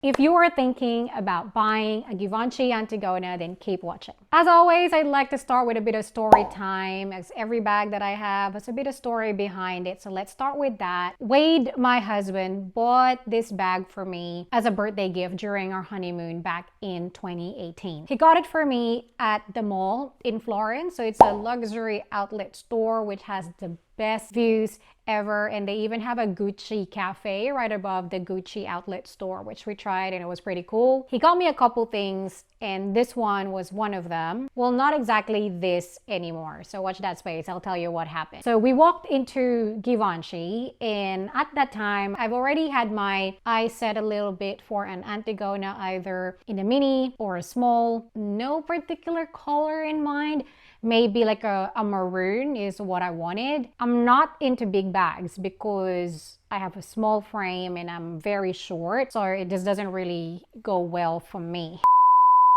If you are thinking about buying a Givenchy Antigona, then keep watching. As always, I'd like to start with a bit of story time, as every bag that I have has a bit of story behind it. So let's start with that. Wade, my husband, bought this bag for me as a birthday gift during our honeymoon back in 2018. He got it for me at the mall in Florence. So it's a luxury outlet store which has the best views ever, and they even have a Gucci cafe right above the Gucci outlet store, which we tried and it was pretty cool. He got me a couple things and this one was one of them. Well, not exactly this anymore, so watch that space, I'll tell you what happened. So we walked into Givenchy, and at that time I've already had my eyes set a little bit for an Antigona, either in a mini or a small. No particular color in mind. Maybe like a maroon is what I wanted. I'm not into big bags because I have a small frame and I'm very short, so it just doesn't really go well for me.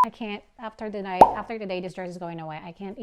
I can't, after today this dress is going away. I can't.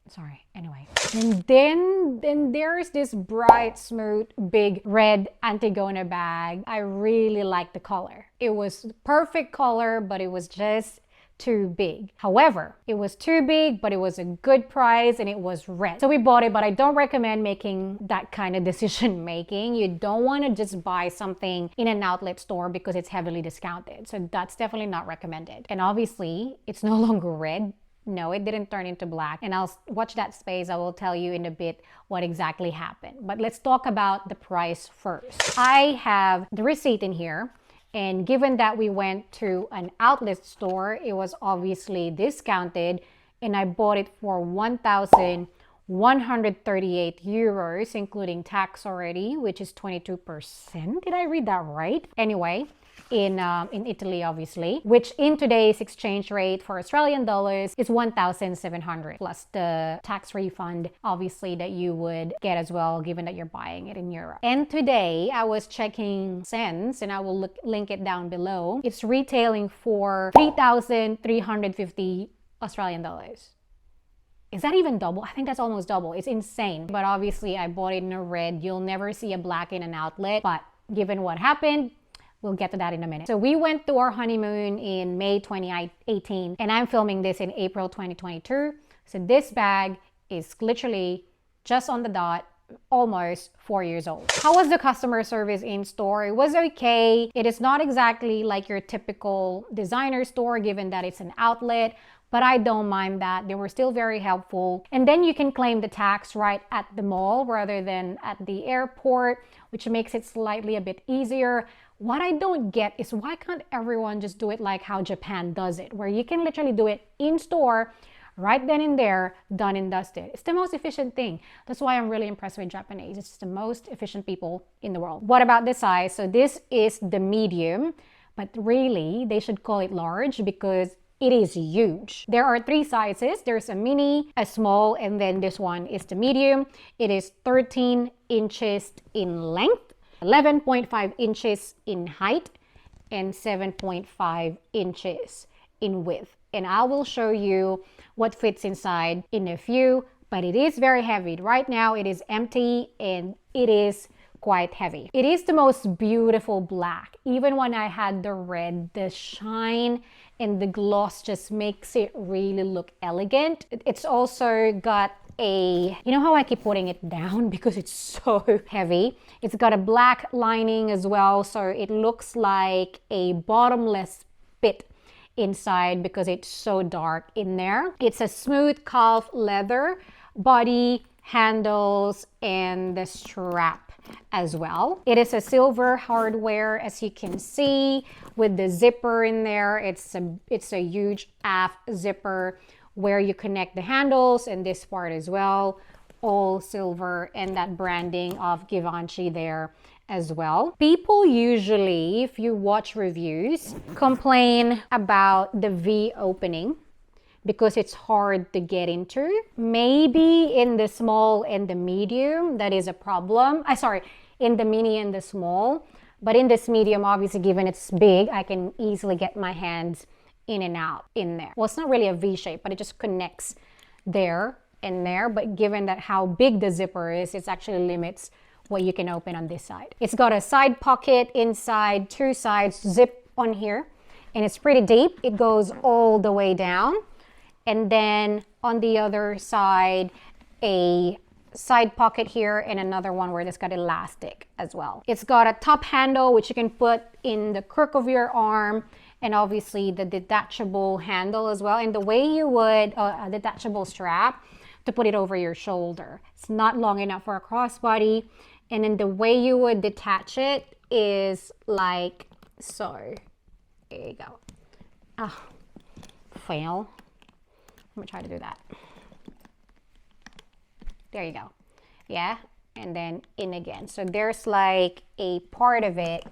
Sorry. Anyway. And then there's this bright, smooth, big red Antigona bag. I really like the color. It was perfect color, but it was just too big. However, it was too big, but it was a good price and it was red. So we bought it, but I don't recommend making that kind of decision making. You don't want to just buy something in an outlet store because it's heavily discounted. So that's definitely not recommended. And obviously, it's no longer red. No, it didn't turn into black. And I'll watch that space. I will tell you in a bit what exactly happened. But let's talk about the price first. I have the receipt in here. And given that we went to an outlet store, it was obviously discounted, and I bought it for 1,138 euros, including tax already, which is 22%. Did I read that right? Anyway, in Italy, obviously, which in today's exchange rate for Australian dollars is 1,700 plus the tax refund, obviously, that you would get as well, given that you're buying it in Europe. And today I was checking cents, and I will link it down below. It's retailing for 3,350 Australian dollars. Is that even double? I think that's almost double. It's insane. But obviously I bought it in a red. You'll never see a black in an outlet, but given what happened, we'll get to that in a minute. So we went to our honeymoon in May 2018, and I'm filming this in April 2022. So this bag is literally just on the dot, almost 4 years old. How was the customer service in store? It was okay. It is not exactly like your typical designer store, given that it's an outlet, but I don't mind that. They were still very helpful. And then you can claim the tax right at the mall rather than at the airport, which makes it slightly a bit easier. What I don't get is why can't everyone just do it like how Japan does it, where you can literally do it in store, right then and there, done and dusted. It's the most efficient thing. That's why I'm really impressed with Japanese. It's the most efficient people in the world. What about the size? So this is the medium, but really they should call it large because it is huge. There are 3 sizes. There's a mini, a small, and then this one is the medium. It is 13 inches in length, 11.5 inches in height, and 7.5 inches in width. And I will show you what fits inside in a few, but it is very heavy. Right now it is empty and it is quite heavy. It is the most beautiful black. Even when I had the red, the shine and the gloss just makes it really look elegant. It's also got a, you know how I keep putting it down because it's so heavy? It's got a black lining as well, so it looks like a bottomless pit inside because it's so dark in there. It's a smooth calf leather body, handles, and the strap as well. It is a silver hardware, as you can see, with the zipper in there. It's a huge aft zipper where you connect the handles, and this part as well, all silver, and that branding of Givenchy there as well. People usually, if you watch reviews, complain about the V opening because it's hard to get into. Maybe in the small and the medium, that is a problem. In the mini and the small. But in this medium, obviously, given it's big, I can easily get my hands in and out in there. Well, it's not really a V shape, but it just connects there and there. But given that how big the zipper is, it actually limits what you can open on this side. It's got a side pocket inside, two sides, zip on here, and it's pretty deep. It goes all the way down. And then on the other side, a side pocket here and another one where it's got elastic as well. It's got a top handle which you can put in the crook of your arm, and obviously the detachable handle as well, and the way you would a detachable strap to put it over your shoulder. It's not long enough for a crossbody, and then the way you would detach it is like so. There you go. Oh, fail. Let me try to do that. There you go. Yeah, and then in again. So there's like a part of it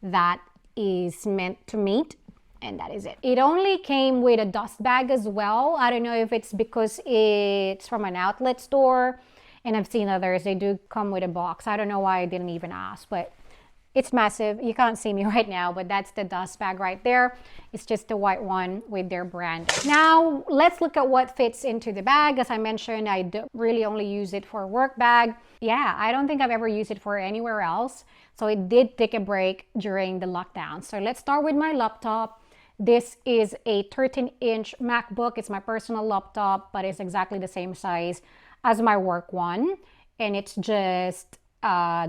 that is meant to meet, and that is it. It only came with a dust bag as well. I don't know if it's because it's from an outlet store, and I've seen others, they do come with a box. I don't know why I didn't even ask, but it's massive. You can't see me right now, but that's the dust bag right there. It's just the white one with their brand. Now, let's look at what fits into the bag. As I mentioned, I really only use it for a work bag. Yeah, I don't think I've ever used it for anywhere else. So it did take a break during the lockdown. So let's start with my laptop. This is a 13-inch MacBook. It's my personal laptop, but it's exactly the same size as my work one. And it's just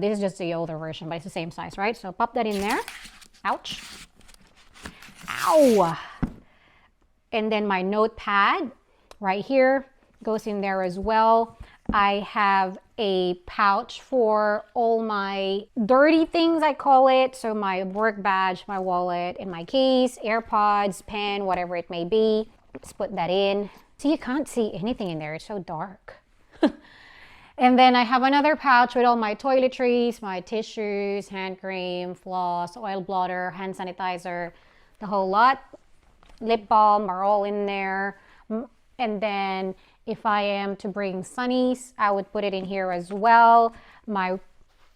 this is just the older version, but it's the same size, right? So pop that in there. Ouch. Ow. And then my notepad right here goes in there as well. I have a pouch for all my dirty things, I call it. So my work badge, my wallet, and my keys, AirPods, pen, whatever it may be. Let's put that in. See, you can't see anything in there. It's so dark. And then I have another pouch with all my toiletries, my tissues, hand cream, floss, oil blotter, hand sanitizer, the whole lot. Lip balm are all in there. And then if I am to bring sunnies, I would put it in here as well. I'm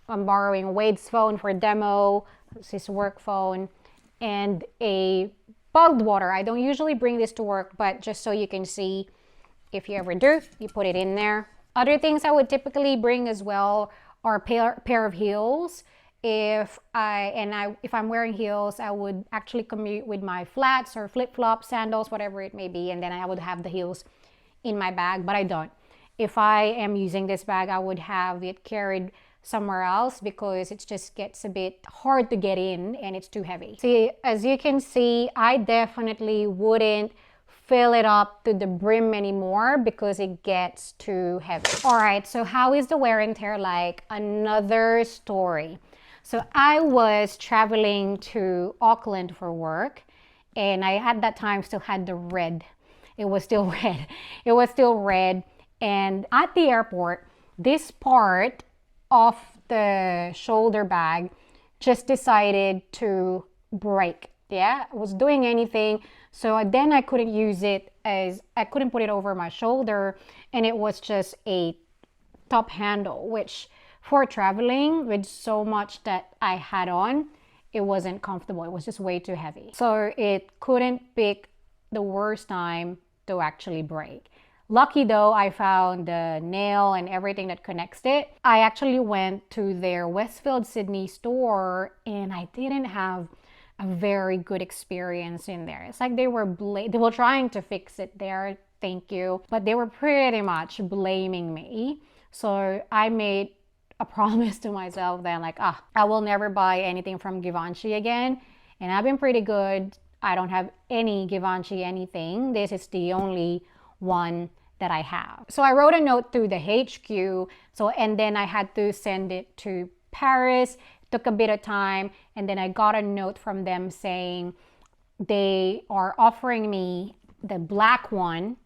borrowing Wade's phone for demo. It's his work phone. And a bottled water. I don't usually bring this to work, but just so you can see, if you ever do, you put it in there. Other things I would typically bring as well are a pair of heels. If I'm wearing heels, I would actually commute with my flats or flip-flops, sandals, whatever it may be, and then I would have the heels in my bag, but I don't. If I am using this bag, I would have it carried somewhere else because it just gets a bit hard to get in and it's too heavy. See, as you can see, I definitely wouldn't fill it up to the brim anymore because it gets too heavy. All right, so how is the wear and tear like? Another story. So I was traveling to Auckland for work, and I at that time still had the red. It was still red. It was still red. And at the airport, this part of the shoulder bag just decided to break. Yeah, I was doing anything. So then I couldn't use it I couldn't put it over my shoulder, and it was just a top handle, which for traveling with so much that I had on, it wasn't comfortable. It was just way too heavy. So it couldn't pick the worst time to actually break. Lucky though, I found the nail and everything that connects it. I actually went to their Westfield Sydney store, and I didn't have a very good experience in there. It's like they were trying to fix it there, thank you, but they were pretty much blaming me. So I made a promise to myself then, like, I will never buy anything from Givenchy again. And I've been pretty good. I don't have any Givenchy anything. This is the only one that I have. So I wrote a note to the HQ. And then I had to send it to Paris. Took a bit of time, and then I got a note from them saying they are offering me the black one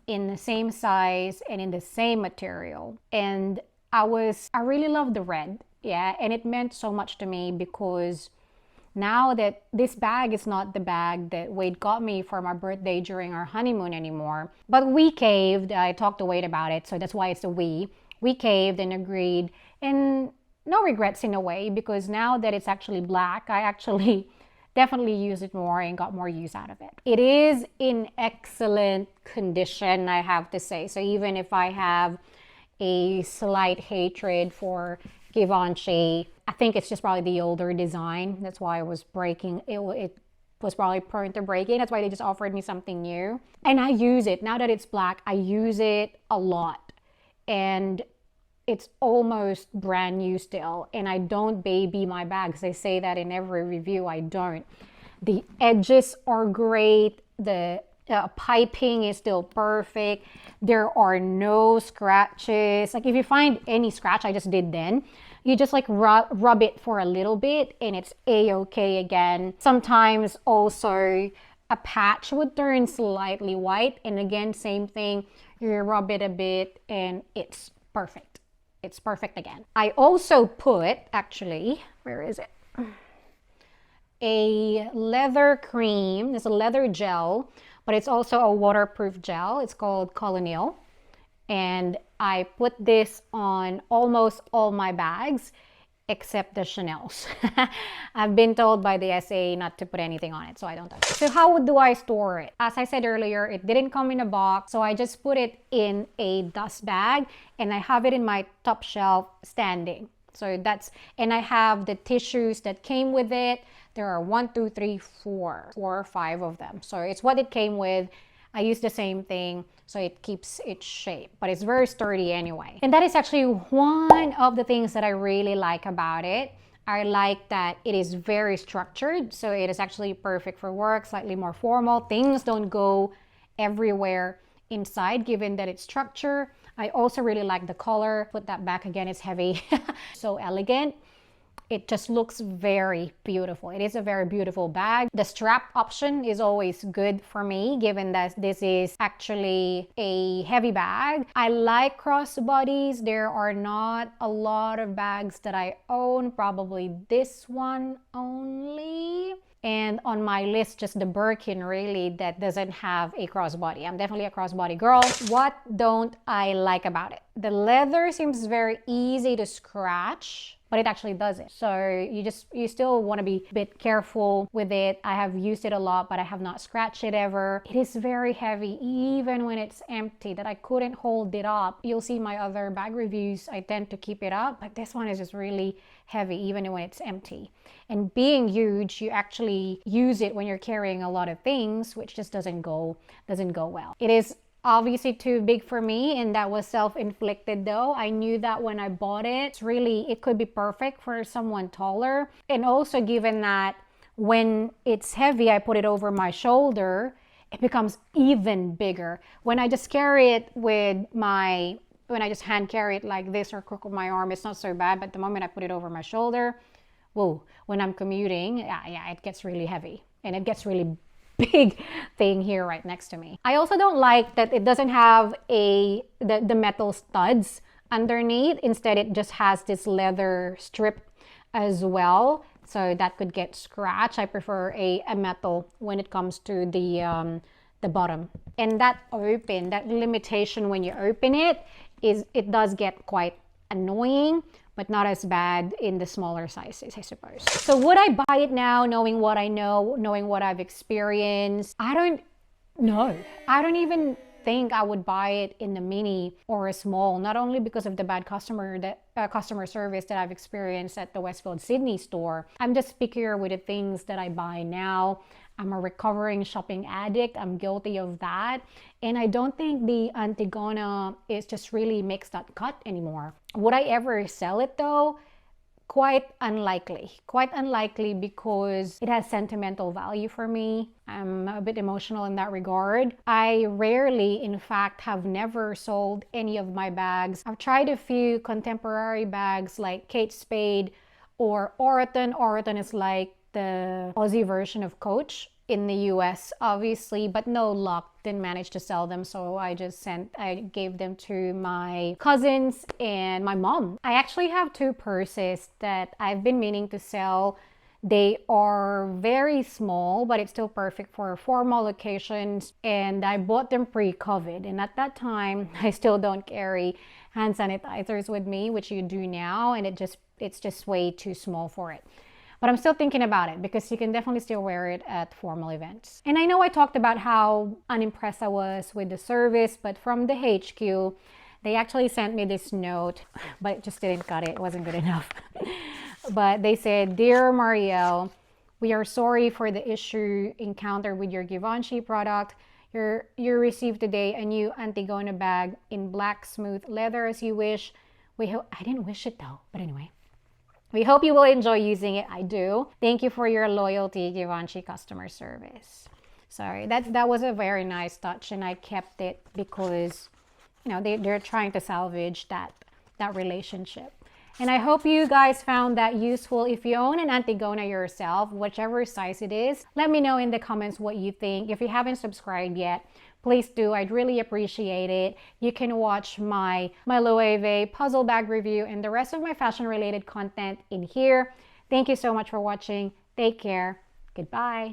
in the same size and in the same material. And I really love the red, yeah, and it meant so much to me because now that this bag is not the bag that Wade got me for my birthday during our honeymoon anymore. But we caved. I talked to Wade about it, so that's why it's a we. We caved and agreed, and no regrets in a way, because now that it's actually black, I actually definitely use it more and got more use out of it. It is in excellent condition, I have to say. So even if I have a slight hatred for Givenchy. I think it's just probably the older design. That's why it was breaking. It was probably prone to breaking. That's why they just offered me something new. And I use it. Now that it's black, I use it a lot. And it's almost brand new still. And I don't baby my bags. They say that in every review. I don't. The edges are great. The piping is still perfect. There are no scratches. Like if you find any scratch, I just did then, you just like rub it for a little bit and it's a-okay again. Sometimes also a patch would turn slightly white, and again, same thing, you rub it a bit and it's perfect. It's perfect again. I also put, actually, where is it? A leather cream. It's a leather gel, but it's also a waterproof gel. It's called Colonial. And I put this on almost all my bags except the Chanel's. I've been told by the SA not to put anything on it, so I don't touch it. So how do I store it? As I said earlier, it didn't come in a box, so I just put it in a dust bag and I have it in my top shelf standing. So that's, and I have the tissues that came with it. There are 4 or 5 of them. So it's what it came with. I use the same thing, so it keeps its shape, but it's very sturdy anyway. And that is actually one of the things that I really like about it. I like that it is very structured, so it is actually perfect for work, slightly more formal. Things don't go everywhere inside, given that it's structured. I also really like the color. Put that back again, it's heavy. So elegant. It just looks very beautiful. It is a very beautiful bag. The strap option is always good for me, given that this is actually a heavy bag. I like crossbodies. There are not a lot of bags that I own, probably this one only. And on my list, just the Birkin really that doesn't have a crossbody. I'm definitely a crossbody girl. What don't I like about it? The leather seems very easy to scratch, but it actually doesn't. So you still want to be a bit careful with it. I have used it a lot, but I have not scratched it ever. It is very heavy, even when it's empty, that I couldn't hold it up. You'll see my other bag reviews, I tend to keep it up, but this one is just really heavy, even when it's empty. And being huge, you actually use it when you're carrying a lot of things, which just doesn't go well. It is obviously too big for me, and that was self-inflicted though. I knew that when I bought it. It could be perfect for someone taller. And also given that when it's heavy, I put it over my shoulder, it becomes even bigger. When I just carry it when I just hand carry it like this or crook of my arm, it's not so bad. But the moment I put it over my shoulder, whoa, when I'm commuting, yeah, it gets really heavy and it gets really big thing here right next to me. I also don't like that it doesn't have the metal studs underneath. Instead, it just has this leather strip as well, so that could get scratched. I prefer a metal when it comes to the bottom. And that limitation when you open it does get quite annoying, but not as bad in the smaller sizes, I suppose. So would I buy it now, knowing what I know, knowing what I've experienced? I don't know. I don't even think I would buy it in the mini or a small, not only because of the bad customer service that I've experienced at the Westfield Sydney store. I'm just pickier with the things that I buy now. I'm a recovering shopping addict. I'm guilty of that. And I don't think the Antigona is just really makes that cut anymore. Would I ever sell it though? Quite unlikely. Quite unlikely, because it has sentimental value for me. I'm a bit emotional in that regard. I rarely, in fact, have never sold any of my bags. I've tried a few contemporary bags like Kate Spade or Oroton. Oroton is like the Aussie version of Coach in the US, obviously, but no luck. Didn't manage to sell them, so I gave them to my cousins and my mom. I actually have 2 purses that I've been meaning to sell. They are very small, but it's still perfect for formal occasions, and I bought them pre-COVID, and at that time I still don't carry hand sanitizers with me, which you do now, and it's just way too small for it. But I'm still thinking about it, because you can definitely still wear it at formal events. And I know I talked about how unimpressed I was with the service, but from the HQ, They actually sent me this note, but it just didn't cut it. It wasn't good enough. But they said, "Dear Marielle, we are sorry for the issue encountered with your Givenchy product. You received today a new Antigona bag in black smooth leather as you wish. I didn't wish it though, but anyway. We hope you will enjoy using it. I do. Thank you for your loyalty, Givenchy customer service." Sorry, that was a very nice touch, and I kept it because, you know, they're trying to salvage that relationship. And I hope you guys found that useful. If you own an Antigona yourself, whichever size it is, let me know in the comments what you think. If you haven't subscribed yet, please do. I'd really appreciate it. You can watch my Loewe puzzle bag review and the rest of my fashion related content in here. Thank you so much for watching. Take care. Goodbye.